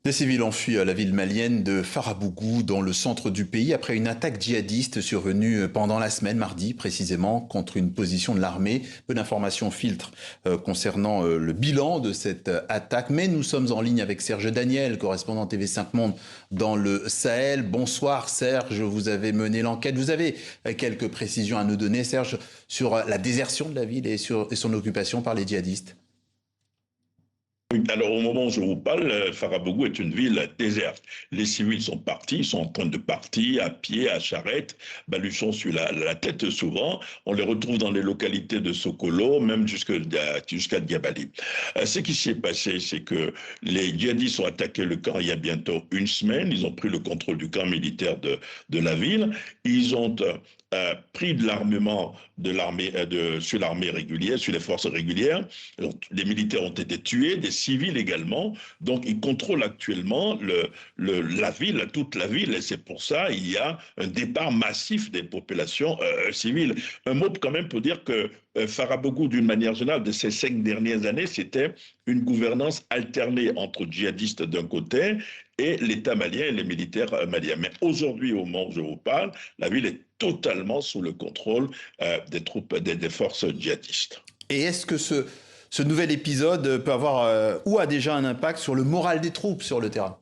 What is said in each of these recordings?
Des civils ont fui la ville malienne de Farabougou, dans le centre du pays, après une attaque djihadiste survenue pendant la semaine, mardi précisément, contre une position de l'armée. Peu d'informations filtrent concernant le bilan de cette attaque, mais nous sommes en ligne avec Serge Daniel, correspondant TV5 Monde dans le Sahel. Bonsoir Serge, vous avez mené l'enquête. Vous avez quelques précisions à nous donner, Serge, sur la désertion de la ville et son occupation par les djihadistes? Oui, alors au moment où je vous parle, Farabougou est une ville déserte. Les civils sont partis, ils sont en train de partir à pied, à charrette, baluchons sur la tête souvent. On les retrouve dans les localités de Sokolo, même jusqu'à Diabali. Ce qui s'est passé, c'est que les djihadistes ont attaqué le camp il y a bientôt une semaine. Ils ont pris le contrôle du camp militaire de la ville. Ils ont pris de l'armement de l'armée sur l'armée régulière, sur les forces régulières. Donc, les militaires ont été tués, des civils également. Donc ils contrôlent actuellement la ville, toute la ville, et c'est pour ça qu'il y a un départ massif des populations civiles. Un mot quand même pour dire que Farabougou, d'une manière générale, de ces 5 dernières années, c'était une gouvernance alternée entre djihadistes d'un côté et l'État malien et les militaires maliens. Mais aujourd'hui, au moment où je vous parle, la ville est totalement sous le contrôle des troupes, des forces djihadistes. Et est-ce que ce nouvel épisode peut avoir ou a déjà un impact sur le moral des troupes sur le terrain?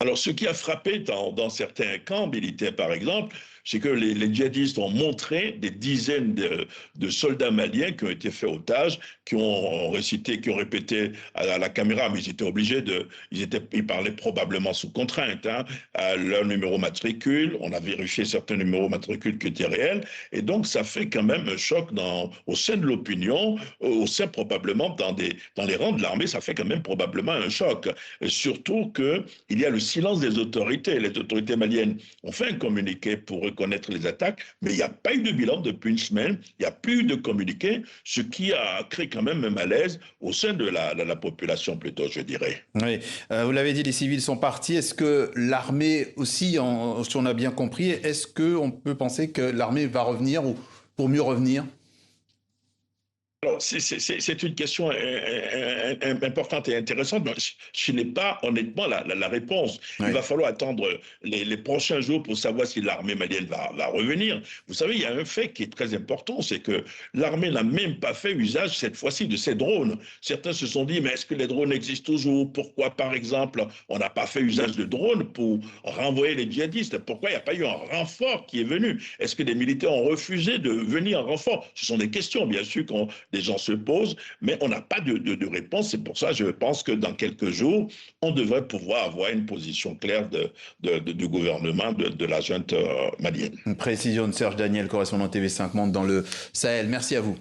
Alors, ce qui a frappé dans certains camps militaires, par exemple, c'est que les djihadistes ont montré des dizaines de soldats maliens qui ont été faits otages, qui ont récité, qui ont répété à la caméra, mais ils étaient obligés ils parlaient probablement sous contrainte, hein, leur numéro matricule. On a vérifié certains numéros matricules qui étaient réels, et donc ça fait quand même un choc au sein de l'opinion, au sein probablement dans les rangs de l'armée, ça fait quand même probablement un choc. Et surtout qu'il y a le silence des autorités. Les autorités maliennes ont fait un communiqué pour reconnaître les attaques, mais il n'y a pas eu de bilan depuis une semaine, il n'y a plus eu de communiqué, ce qui a créé quand même un malaise au sein de la population plutôt, je dirais. Oui, vous l'avez dit, les civils sont partis. Est-ce que l'armée aussi, si on a bien compris, est-ce qu'on peut penser que l'armée va revenir ou pour mieux revenir? Alors, c'est une question importante et intéressante, mais je n'ai pas honnêtement la réponse. Oui. Il va falloir attendre les prochains jours pour savoir si l'armée malienne va revenir. Vous savez, il y a un fait qui est très important, c'est que l'armée n'a même pas fait usage cette fois-ci de ses drones. Certains se sont dit, mais est-ce que les drones existent toujours? Pourquoi, par exemple, on n'a pas fait usage de drones pour renvoyer les djihadistes? Pourquoi il n'y a pas eu un renfort qui est venu? Est-ce que les militaires ont refusé de venir en renfort? Ce sont des questions, bien sûr, les gens se posent, mais on n'a pas de réponse. C'est pour ça que je pense que dans quelques jours, on devrait pouvoir avoir une position claire du gouvernement, de la junte malienne. Une précision de Serge Daniel, correspondant TV5 Monde dans le Sahel. Merci à vous.